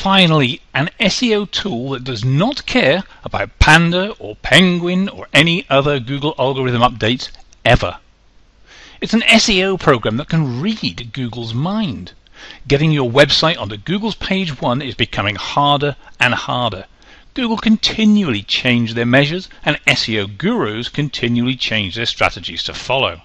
finally, an SEO tool that does not care about Panda or Penguin or any other Google algorithm updates ever. It's an SEO program that can read Google's mind. Getting your website onto Google's page 1 is becoming harder and harder. Google continually change their measures, and SEO gurus continually change their strategies to follow.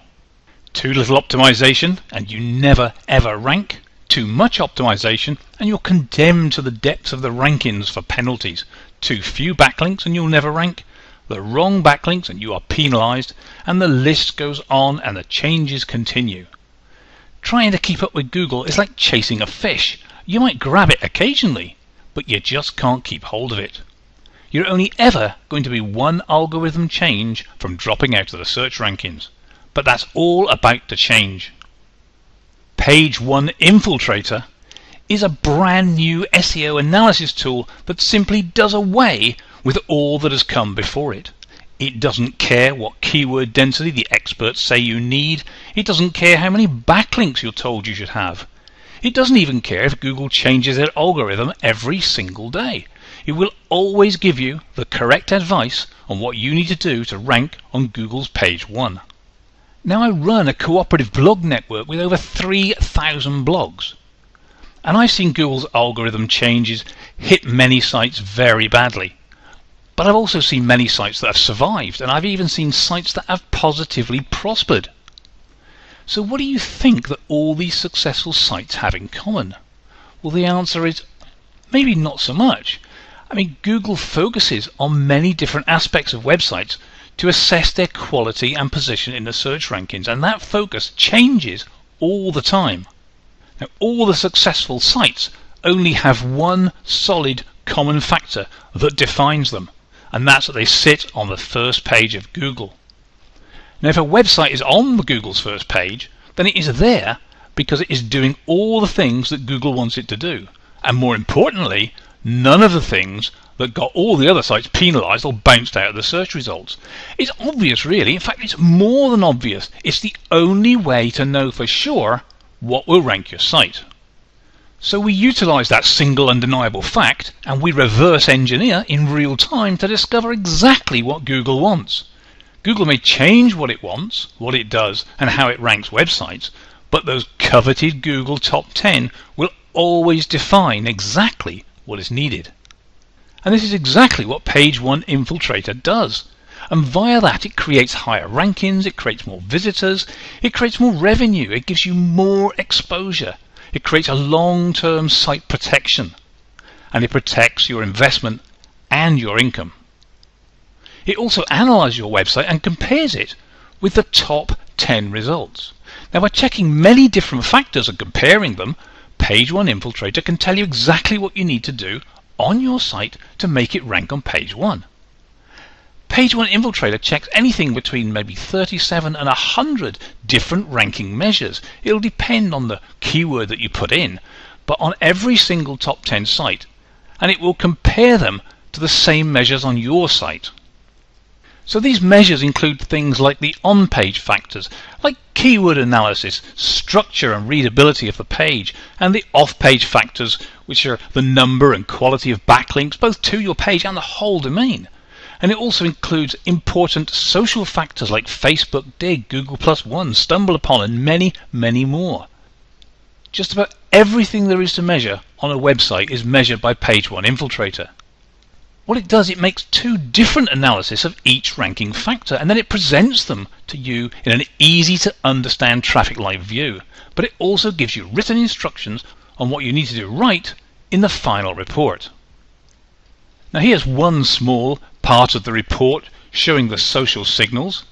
Too little optimization and you never ever rank. Too much optimization and you're condemned to the depths of the rankings for penalties. Too few backlinks and you'll never rank. The wrong backlinks and you are penalized, and the list goes on and the changes continue. Trying to keep up with Google is like chasing a fish. You might grab it occasionally, but you just can't keep hold of it. You're only ever going to be one algorithm change from dropping out of the search rankings. But that's all about to change. Page 1 Infiltrator is a brand new SEO analysis tool that simply does away with all that has come before it. It doesn't care what keyword density the experts say you need. It doesn't care how many backlinks you're told you should have. It doesn't even care if Google changes their algorithm every single day. It will always give you the correct advice on what you need to do to rank on Google's page 1. Now, I run a cooperative blog network with over 3,000 blogs, and I've seen Google's algorithm changes hit many sites very badly. But I've also seen many sites that have survived, and I've even seen sites that have positively prospered. So what do you think that all these successful sites have in common? Well, the answer is maybe not so much. I mean, Google focuses on many different aspects of websites to assess their quality and position in the search rankings, and that focus changes all the time. Now, all the successful sites only have one solid common factor that defines them, and that's that they sit on the first page of Google. Now, if a website is on Google's first page, then it is there because it is doing all the things that Google wants it to do, and more importantly, none of the things that got all the other sites penalized or bounced out of the search results. It's obvious, really. In fact, it's more than obvious. It's the only way to know for sure what will rank your site. So we utilize that single undeniable fact, and we reverse engineer in real time to discover exactly what Google wants. Google may change what it wants, what it does, and how it ranks websites, but those coveted Google top 10 will always define exactly what is needed. And this is exactly what Page 1 Infiltrator does. And via that it creates higher rankings, it creates more visitors, it creates more revenue, it gives you more exposure. It creates a long-term site protection, and it protects your investment and your income. It also analyzes your website and compares it with the top 10 results. Now, by checking many different factors and comparing them, Page 1 Infiltrator can tell you exactly what you need to do on your site to make it rank on page 1. Page 1 Infiltrator checks anything between maybe 37 and 100 different ranking measures. It'll depend on the keyword that you put in, but on every single top 10 site, and it will compare them to the same measures on your site. So these measures include things like the on-page factors, like keyword analysis, structure and readability of the page, and the off-page factors, which are the number and quality of backlinks, both to your page and the whole domain. And it also includes important social factors like Facebook, Dig, Google+, StumbleUpon, and many, many more. Just about everything there is to measure on a website is measured by Page 1 Infiltrator. What it does, it makes two different analyses of each ranking factor, and then it presents them to you in an easy to understand traffic light view. But it also gives you written instructions on what you need to do right in the final report. Now, here's one small part of the report showing the social signals,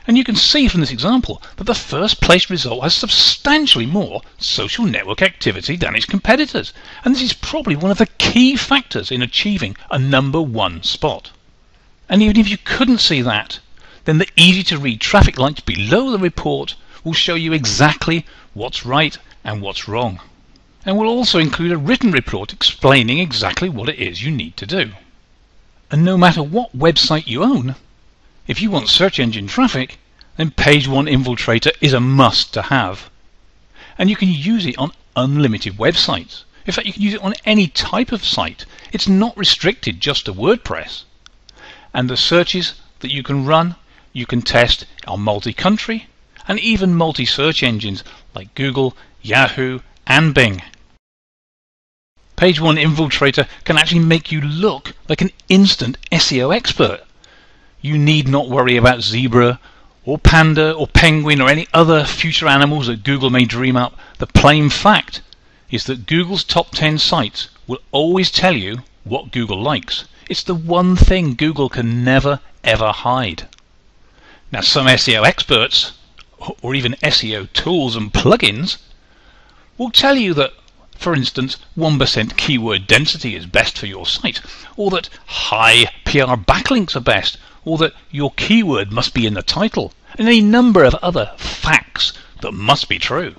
and you can see from this example that the first place result has substantially more social network activity than its competitors, and this is probably one of the key factors in achieving a #1 spot. And even if you couldn't see that, then the easy to read traffic lights below the report will show you exactly what's right and what's wrong, and will also include a written report explaining exactly what it is you need to do. And no matter what website you own, if you want search engine traffic, then Page 1 Infiltrator is a must to have. And you can use it on unlimited websites. In fact, you can use it on any type of site. It's not restricted just to WordPress. And the searches that you can run, you can test on multi-country and even multi-search engines like Google, Yahoo and Bing. Page One Infiltrator can actually make you look like an instant SEO expert. You need not worry about zebra or panda or penguin or any other future animals that Google may dream up. The plain fact is that Google's top 10 sites will always tell you what Google likes. It's the one thing Google can never ever hide. Now, some SEO experts or even SEO tools and plugins will tell you that, for instance, 1% keyword density is best for your site, or that high PR backlinks are best, or that your keyword must be in the title, and any number of other facts that must be true.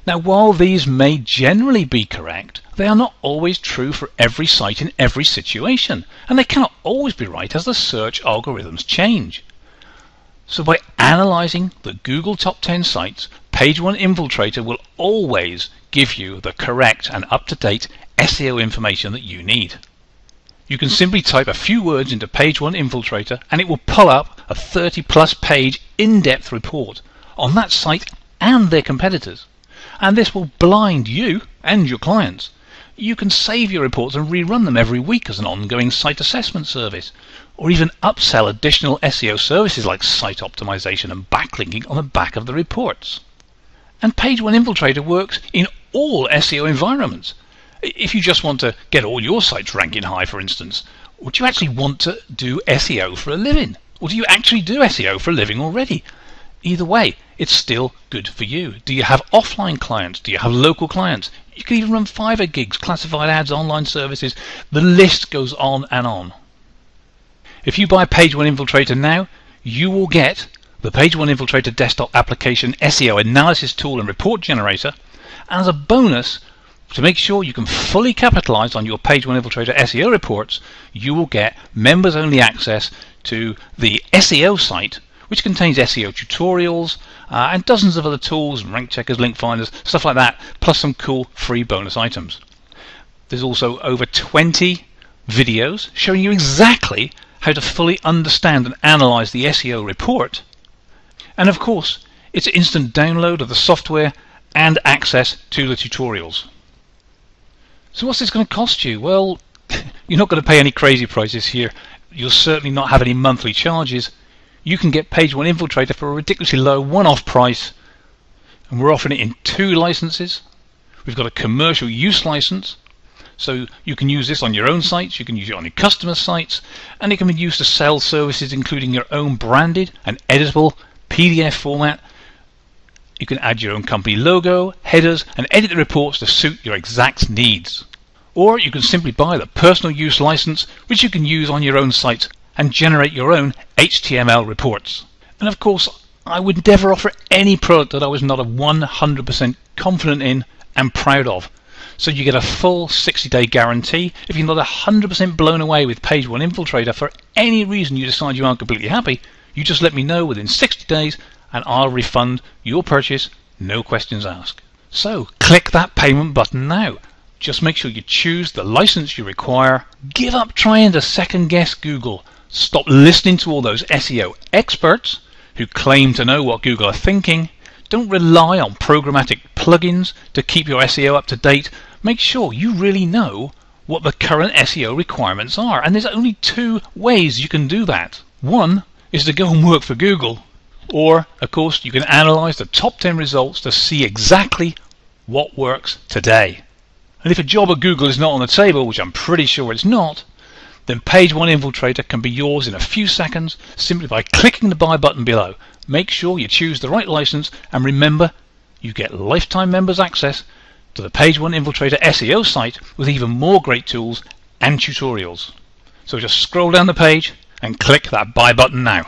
Now, while these may generally be correct, they are not always true for every site in every situation, and they cannot always be right as the search algorithms change. So by analysing the Google top 10 sites, Page One Infiltrator will always give you the correct and up-to-date SEO information that you need. You can simply type a few words into Page One Infiltrator and it will pull up a 30+ page in-depth report on that site and their competitors. And this will blind you and your clients. You can save your reports and rerun them every week as an ongoing site assessment service, or even upsell additional SEO services like site optimization and backlinking on the back of the reports. And Page One Infiltrator works in all SEO environments. If you just want to get all your sites ranking high, for instance, or do you actually want to do SEO for a living? Or do you actually do SEO for a living already? Either way, it's still good for you. Do you have offline clients? Do you have local clients? You can even run Fiverr gigs, classified ads, online services. The list goes on and on. If you buy Page One Infiltrator now, you will get the Page One Infiltrator desktop application SEO analysis tool and report generator. And as a bonus, to make sure you can fully capitalize on your Page One Infiltrator SEO reports, you will get members-only access to the SEO site, which contains SEO tutorials and dozens of other tools, rank checkers, link finders, stuff like that, plus some cool free bonus items. There's also over 20 videos showing you exactly how to fully understand and analyze the SEO report. And of course, it's instant download of the software and access to the tutorials. So what's this going to cost you? Well, you're not going to pay any crazy prices here. You'll certainly not have any monthly charges. You can get Page One Infiltrator for a ridiculously low one-off price, and we're offering it in 2 licenses. We've got a commercial use license, so you can use this on your own sites, you can use it on your customer sites, and it can be used to sell services including your own branded and editable PDF format. You can add your own company logo, headers, and edit the reports to suit your exact needs. Or you can simply buy the personal use license, which you can use on your own site and generate your own HTML reports. And of course, I would never offer any product that I was not 100% confident in and proud of. So you get a full 60-day guarantee. If you're not 100% blown away with Page One Infiltrator for any reason you decide you aren't completely happy, you just let me know within 60 days and I'll refund your purchase, no questions asked. So click that payment button now. Just make sure you choose the license you require. Give up trying to second guess Google. Stop listening to all those SEO experts who claim to know what Google are thinking. Don't rely on programmatic plugins to keep your SEO up to date. Make sure you really know what the current SEO requirements are. And there's only 2 ways you can do that. One is to go and work for Google. Or, of course, you can analyze the top 10 results to see exactly what works today. And if a job at Google is not on the table, which I'm pretty sure it's not, then Page One Infiltrator can be yours in a few seconds simply by clicking the buy button below. Make sure you choose the right license, and remember, you get lifetime members access to the Page One Infiltrator SEO site with even more great tools and tutorials. So just scroll down the page and click that buy button now.